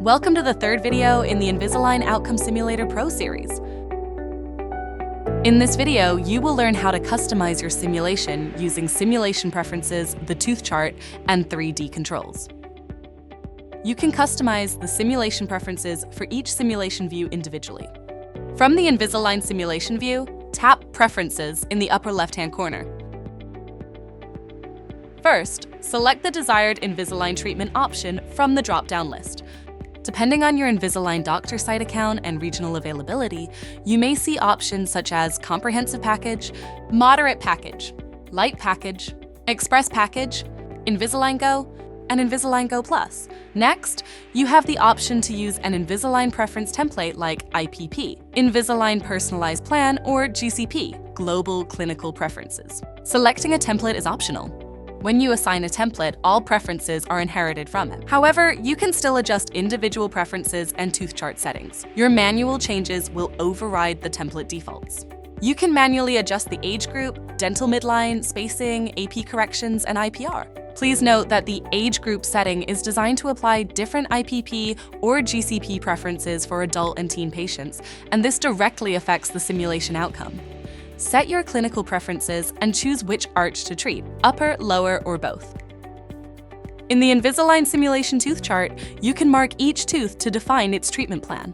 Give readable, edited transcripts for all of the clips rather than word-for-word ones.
Welcome to the third video in the Invisalign Outcome Simulator Pro series. In this video, you will learn how to customize your simulation using simulation preferences, the tooth chart, and 3D controls. You can customize the simulation preferences for each simulation view individually. From the Invisalign simulation view, tap Preferences in the upper left-hand corner. First, select the desired Invisalign treatment option from the drop-down list. Depending on your Invisalign doctor site account and regional availability, you may see options such as Comprehensive Package, Moderate Package, Light Package, Express Package, Invisalign Go, and Invisalign Go Plus. Next, you have the option to use an Invisalign preference template like IPP, Invisalign Personalized Plan, or GCP, Global Clinical Preferences. Selecting a template is optional. When you assign a template, all preferences are inherited from it. However, you can still adjust individual preferences and tooth chart settings. Your manual changes will override the template defaults. You can manually adjust the age group, dental midline, spacing, AP corrections, and IPR. Please note that the age group setting is designed to apply different IPP or GCP preferences for adult and teen patients, and this directly affects the simulation outcome. Set your clinical preferences and choose which arch to treat, upper, lower, or both. In the Invisalign simulation tooth chart, you can mark each tooth to define its treatment plan.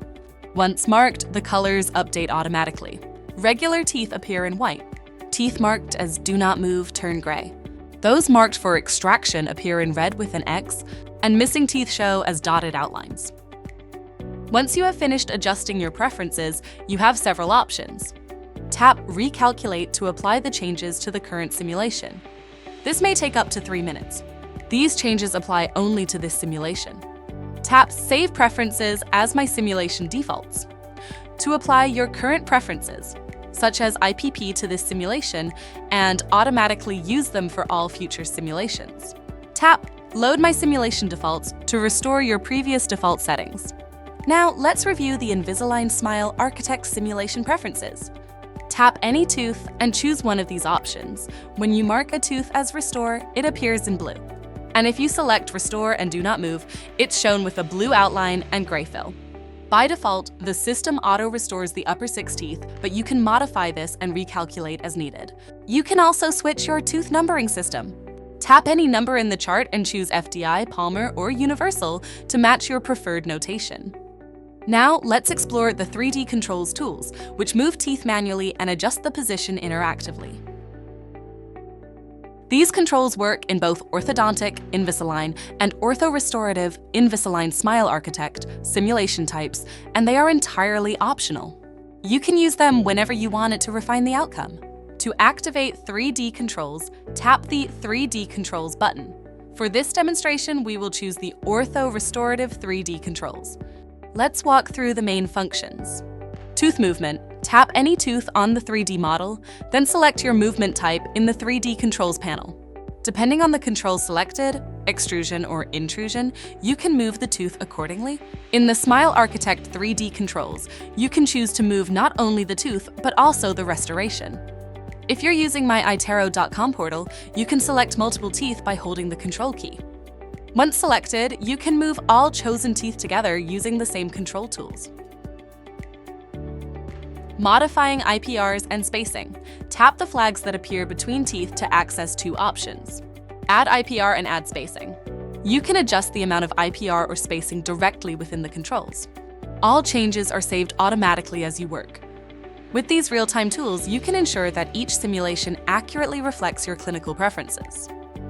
Once marked, the colors update automatically. Regular teeth appear in white. Teeth marked as Do Not Move turn gray. Those marked for extraction appear in red with an X, and missing teeth show as dotted outlines. Once you have finished adjusting your preferences, you have several options. Tap Recalculate to apply the changes to the current simulation. This may take up to 3 minutes. These changes apply only to this simulation. Tap Save Preferences as my simulation defaults to apply your current preferences, such as IPP, to this simulation and automatically use them for all future simulations. Tap Load My Simulation Defaults to restore your previous default settings. Now let's review the Invisalign Smile Architect simulation preferences. Tap any tooth and choose one of these options. When you mark a tooth as Restore, it appears in blue. And if you select Restore and Do Not Move, it's shown with a blue outline and gray fill. By default, the system auto-restores the upper 6 teeth, but you can modify this and recalculate as needed. You can also switch your tooth numbering system. Tap any number in the chart and choose FDI, Palmer, or Universal to match your preferred notation. Now, let's explore the 3D controls tools, which move teeth manually and adjust the position interactively. These controls work in both orthodontic Invisalign and ortho-restorative Invisalign Smile Architect simulation types, and they are entirely optional. You can use them whenever you want it to refine the outcome. To activate 3D controls, tap the 3D Controls button. For this demonstration, we will choose the ortho-restorative 3D controls. Let's walk through the main functions. Tooth movement. Tap any tooth on the 3D model, then select your movement type in the 3D controls panel. Depending on the control selected, extrusion or intrusion, you can move the tooth accordingly. In the Smile Architect 3D controls, you can choose to move not only the tooth, but also the restoration. If you're using my iTero.com portal, you can select multiple teeth by holding the control key. Once selected, you can move all chosen teeth together using the same control tools. Modifying IPRs and spacing. Tap the flags that appear between teeth to access 2 options. Add IPR and add spacing. You can adjust the amount of IPR or spacing directly within the controls. All changes are saved automatically as you work. With these real-time tools, you can ensure that each simulation accurately reflects your clinical preferences.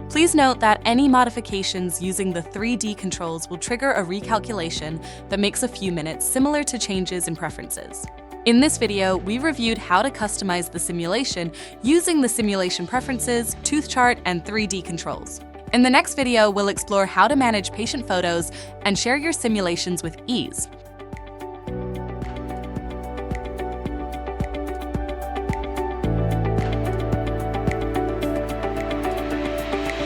Please note that any modifications using the 3D controls will trigger a recalculation that makes a few minutes, similar to changes in preferences. In this video, we reviewed how to customize the simulation using the simulation preferences, tooth chart, and 3D controls. In the next video, we'll explore how to manage patient photos and share your simulations with ease.